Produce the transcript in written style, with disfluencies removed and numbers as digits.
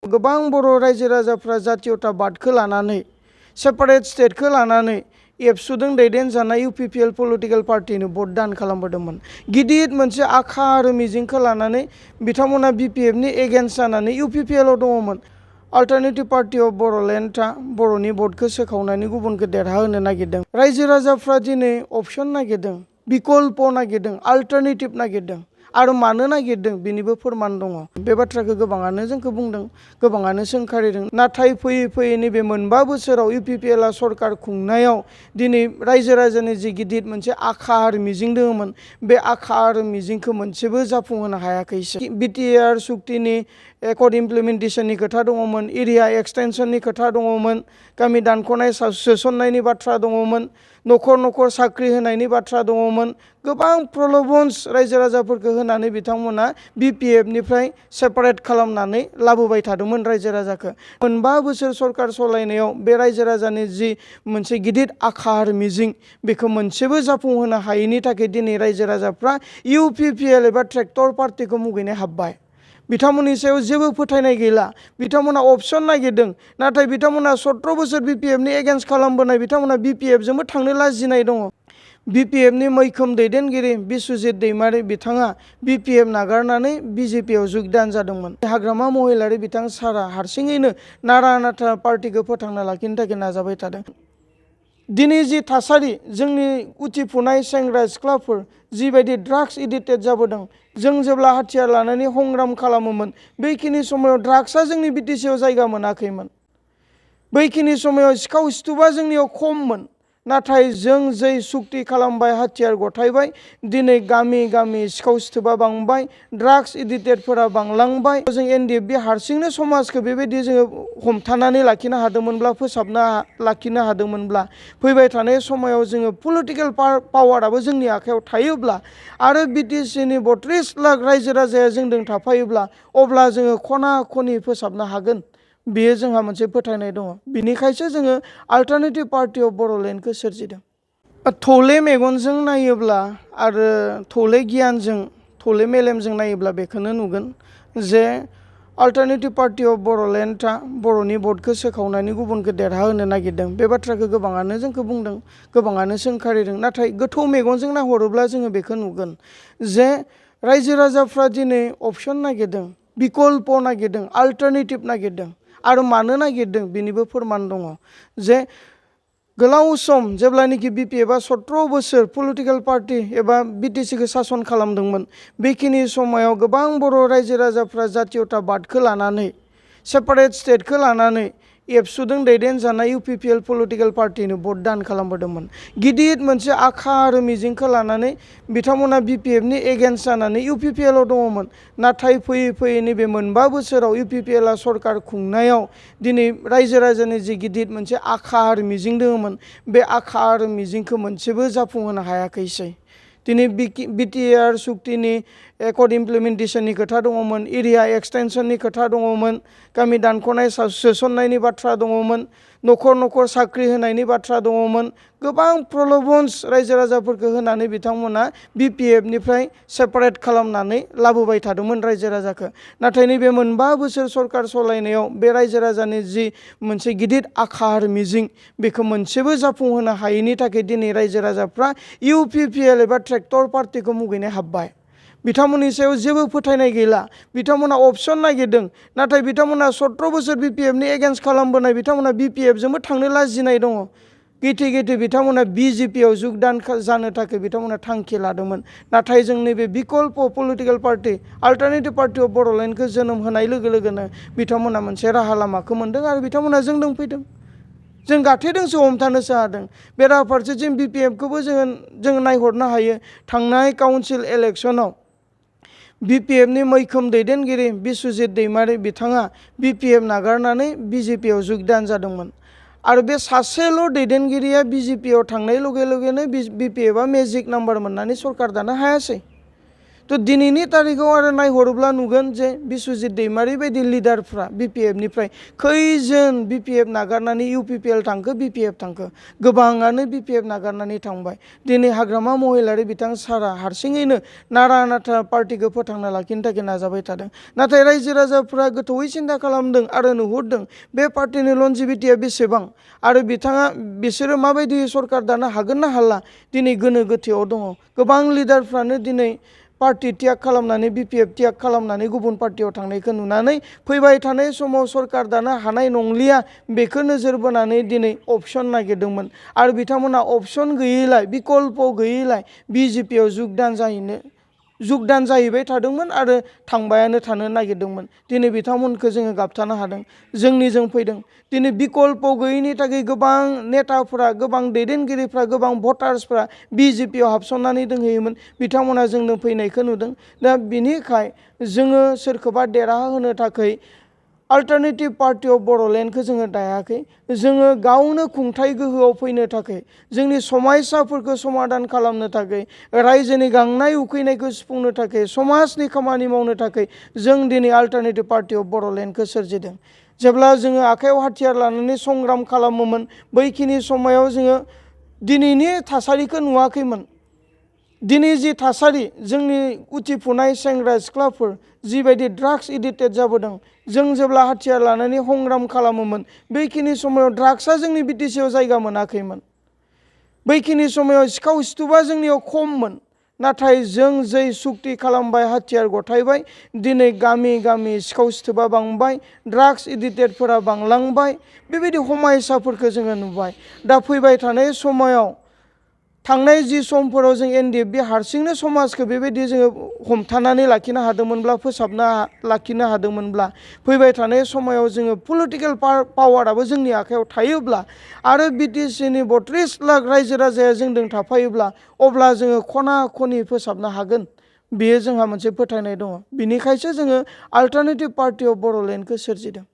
गोबां बर' रायजो राजाफ्रा जातीयताबादखौ लानानै सेपारेट स्टेटखौ लानानै एबसुजों दैदेनजानाय इउपिपिएल पलिटिकल पार्टिनो भट दान खालामबोदोंमोन। गिदिर मोनसे आखा आरो मिजिंखौ लानानै बिथांमोना बिपिएफनि एगेन्स्ट जानानै इउपिपिएलआव दङमोन। अल्टारनेटिभ पार्टि अफ बर'लेण्डआ बर'नि भटखौ सोखावनानै गुबुनखौ देरहाहोनो नागिरदों। रायजो राजाफ्रा दिनै अपसन नागिरदों, बिकल्प नागिरदों, अल्टारनेटिभ नागिरदों आरो मानो नागिरदों बेनिबो फोरमान दङ। बे बाथ्राखौ गोबाङानो जोंखौ बुंदों, गोबाङानो सोंखारिदों। नाथाय फैयै फैयै नैबे मोनबा बोसोराव इउपिपिएलआ सरकार खुंनायाव दिनै रायजो राजानि जि गिदिर मोनसे आखा आरो मिजिं दङमोन, बे आखा आरो मिजिंखौ मोनसेबो जाफुंहोनो हायाखैसै। बिटिआर सुक्तिनि एकर्ड इमप्लिमेन्टेसननि खोथा दङमोन, एरिया एक्सटेनसननि खोथा दङमोन, गामि दानख'नाय सोसननायनि बाथ्रा दङमोन, न'खर न'खर साख्रि होनायनि बाथ्रा दङमोन। गोबां प्रल'भन्स रायजो राजाफोरखौ होनानै बिथांमोना बिपिएफनिफ्राय सेपारेट खालामनानै लाबोबाय थादोंमोन रायजो राजाखौ। मोनबा बोसोर सरकार सालायनायाव बे रायजो राजानि जि मोनसे गिदिर आखा आरो मिजिं, बेखौ मोनसेबो जाफुंहोनो हायैनि थाखाय दिनै रायजो राजाफ्रा इउपिपिएल एबा ट्रेक्टर पार्टिखौ मुगैनो हाब्बाय। बिथांमोननि सायाव जेबो फोथायनाय गैला। बिथांमोना अपसन नागिरदों, नाथाय बिथांमोना 17 बोसोर बिपिएफनि एगेन्स्ट खालामबोनाय, बिथांमोना बिपिएफजोंबो थांनो लाजिनाय दङ। बिपिएफनि मैखोम दैदेनगिरि बिस्वजित दैमारि बिथाङा बिपिएफ नागारनानै बिजेपिआव जुगदान जादोंमोन। हाग्रामा महिलारि बिथां सारा हारसिङैनो नारा नाथा पार्टिखौ फोथांना लाखिनो थाखाय नाजाबाय थादों। दिनै जि थासारि, जोंनि उथिफुनाय सेंग्रा सिख्लाफोर जिबायदि ड्राग्स एडिक्टेड जाबोदों, जों जेब्ला हाथियार लानानै संग्राम खालामोमोन, बैखिनि समाव ड्राग्सआ जोंनि बिटिसिआव जायगा मोनाखैमोन। बैखिनि समाव सिखाव सिथुबा जोंनियाव खममोन। नाथाय जों जै सुक्ति खालामबाय, हाथियार गथायबाय, दिनै गामि गामि सिखाव सिथुबा बांबाय, ड्राग्स एडिक्टेडफोरा बांलांबाय। जों एनडिएफबि हारसिंनो समाजखौ बेबायदि जोङो हमथानानै लाखिनो हादोंमोनब्ला, फोसाबना लाखिनो हादोंमोनब्ला, फैबाय थानाय समाव जोङो पलिटिकेल पावाराबो जोंनि आखायाव थायोब्ला आरो बिटिसिनि 32 लाख रायजो राजाया जोंजों थाफायोब्ला, अब्ला जोङो खना खनि फोसाबनो हागोन। बेयो जोंहा मोनसे फोथायनाय दङ। बिनिखायसो जोङो अल्टारनेटिभ पार्टि अफ बर'लेण्डखौ सोरजिदों। थौले मेगनजों नायोब्ला आरो थौले गियानजों, थौले मेलेमजों नायोब्ला बेखौनो नुगोन जे अल्टारनेटिभ पार्टि अफ बर'लेण्डआ बर'नि भटखौ सोखावनानै गुबुनखौ देरहाहोनो नागिरदों। बे बाथ्राखौ गोबाङानो जोंखौ बुंदों, गोबाङानो सोंखारिदों। नाथाय गोथौ मेगनजों नाहरोब्ला जोङो बेखौ नुगोन जे रायजो राजाफ्रा दिनै अपसन नागिरदों, बिकल्प नागिरदों, अल्टारनेटिभ नागिरदों आरो मानो नागिरदों बेनिबो फोरमान दङ। जे गोलाव सम जेब्लानोखि बिपिएफआ 17 बोसोर पलिटिकेल पार्टि एबा बिटिसिखौ सासन खालामदोंमोन, बेखिनि समाव गोबां बर' रायजो राजाफ्रा जातीयताबादखौ लानानै सेपारेट स्टेटखौ लानानै एबसुजों दैदेनजानाय इउपिपिएल पलिटिकल पार्टिनो भट दान खालामबोदोंमोन। गिदिर मोनसे आखा आरो मिजिंखौ लानानै बिथांमोना बिपिएफनि एगेन्स्ट जानानै इउपिपिएलआव दङमोन। नाथाय फैयै फैयै नैबे मोनबा बोसोराव इउपिपिएलआ सरकार खुंनायाव दिनै रायजो राजानि जि गिदिर मोनसे आखा आरो मिजिं दङमोन, बे आखा आरो मिजिंखौ मोनसेबो जाफुंहोनो हायाखैसै। दिनै बिटिआर सुक्तिनि एकर्ड इमप्लिमेन्टेसननि खोथा दङमोन, एरिया एक्सटेनसननि खोथा दङमोन, गामि दानख'नाय सोसननायनि बाथ्रा दङमोन, न'खर न'खर साख्रि होनायनि बाथ्रा दङमोन। गोबां प्रल'भन्स रायजो राजाफोरखौ होनानै बिथांमोना बिपिएफनिफ्राय सेपारेट खालामनानै लाबोबाय थादोंमोन रायजो राजाखौ। नाथाय नैबे मोनबा बोसोर सरकार सालायनायाव बे रायजो राजानि जि मोनसे गिदिर आखा आरो मिजिं, बेखौ मोनसेबो जाफुंहोनो हायैनि थाखाय दिनै रायजो राजाफ्रा इउपिपिएल एबा ट्रेक्टर पार्टिखौ मुगैनो हाब्बाय। बिथांमोननि सायाव जेबो फोथायनाय गैला। बिथांमोना अपसन नागिरदों, नाथाय बिथांमोना 17 बोसोर बिपिएफनि एगेन्स्ट खालामबोनाय, बिथांमोना बिपिएफजोंबो थांनो लाजिनाय दङ। गिथि गिथि बिथांमोना बिजेपिआव जुगदान जानो थाखाय बिथांमोना थांखि लादोंमोन। नाथाय जों नैबे बिकल्प political party alternative party of बर'लेण्डखौ जोनोम होनाय लोगो लोगोनो बिथांमोना मोनसे राहा लामाखौ मोन्दों आरो बिथांमोना जोंजों फैदों। जों गाथेदोंसो, हमथानोसो हादों। बेराफारसेथिं बिपिएफखौबो जोङो नायहरनो हायो। थांनाय काउन्सिल इलेक्सनाव बिपिएफनि मैखोम दैदेनगिरि बिस्वजित दैमारि बिथाङा बिपिएफ नागारनानै बिजेपिआव जुगदान जादोंमोन। आरो बे सासेल' दैदेनगिरिया बिजेपिआव थांनाय लगे लगेनो बिपिएफआ मेजिक नाम्बार मोननानै सरकार दानो हायासै। तो दिनैनि तारिखाव आरो नायहरोब्ला नुगोन जे बिस्वजित दैमारि बायदि लिडारफ्रा बिपिएफनिफ्राय खैजोन बिपिएफ नागारनानै इउपिपिएल थांखो बिपिएफ थांखो गोबाङानो बिपिएफ नागारनानै थांबाय दिनै हाग्रामा महिलारि बिथां सारा हारसिङैनो नारा नाथा पार्टिखौ फोथांना लाखिनो थाखाय नाजाबाय थादों नाथाय रायजो राजाफ्रा गोथौयै सिन्था खालामदों आरो नुहुरदों बे पार्टिनि लनजिभिटिया बेसेबां आरो बिसोरो माबायदि सरकार दानो हागोन ना हाला दिनै गोनो गोथोआव दङ गोबां लिडारफ्रानो दिनै पार्टी त्याग खालामनानै बिपिएफ त्याग खालामनानै गुबुन पार्टियाव थांनायखौ नुनानै फैबाय थानाय समाव सरकार दानो हानाय नंलिया बेखौ नोजोर बोनानै दिनै अपसन नागिरदोंमोन आरो बिथांमोना अपसन गैयैलाय बिकल्प गैयैलाय बिजेपियाव जुगदान जाहैबाय थादोंमोन आरो थांबायानो थानो नागिरदोंमोन दिनै बिथांमोनखौ जोङो गाबथानो हादों जोंनिजों फैदों दिनै बिकल्प गैयैनि थाखाय गोबां नेताफोरा गोबां दैदेनगिरिफ्रा गोबां भटार्सफ्रा बिजेपियाव हाबसननानै दंहैयोमोन बिथांमोना जोंनो फैनायखौ नुदों दा बिनिखाय जोङो सोरखौबा देरहाहोनो थाखाय अल्टारनेटिभ पार्टी अफ बड'लेण्डखौ जोङो दायाखै जोङो गावनो खुंथाय गोहोआव फैनो थाखाय जोंनि समस्याफोरखौ समाधान खालामनो थाखाय रायजोनि गांनाय उखैनायखौ सुफुंनो थाखाय समाजनि खामानि मावनो थाखाय जों दिनै अल्टारनेटिभ पार्टी अफ बड'लेण्डखौ सोरजिदों जेब्ला जोङो आखायाव हाथियार लानानै संग्राम खालामोमोन बैखिनि समायाव जोङो दिनैनि थासारिखौ नुवाखैमोन दिनै जि थासारि जोंनि उथिफुनाय सेंग्रा सिख्लाफोर जिबायदि ड्राग्स एडिक्टेड जाबोदों जों जेब्ला हाथियार लानानै संग्राम खालामोमोन बैखिनि समायाव ड्राग्सआ जोंनि बिटिसिआव जायगा मोनाखैमोन बैखिनि समायाव सिखाव सिथुबा जोंनियाव खममोन नाथाय जों जै सुक्ति खालामबाय हाथियार गथायबाय दिनै गामि गामि सिखाव सिथुबा बांबाय ड्राग्स एडिक्टेडफोरा बांलांबाय बेबायदि समस्याफोरखौ जोङो नुबाय दा फैबाय थानाय समायाव थांनाय जि समफोराव जों एनडिएफबि हारसिंनो समाजखौ बेबायदि जोङो हमथानानै लाखिनो हादोंमोनब्ला फोसाबना लाखिनो हादोंमोनब्ला फैबाय थानाय समायाव जोङो पलिटिकेल पावाराबो जोंनि आखायाव थायोब्ला आरो बिटिसिनि 32 लाख रायजो राजाया जोंजों थाफायोब्ला अब्ला जोङो खना खनि फोसाबनो हागोन बेयो जोंहा मोनसे फोथायनाय दङ बिनिखायसो जोङो अल्टारनेटिभ पार्टी अफ बड'लेण्डखौ सोरजिदों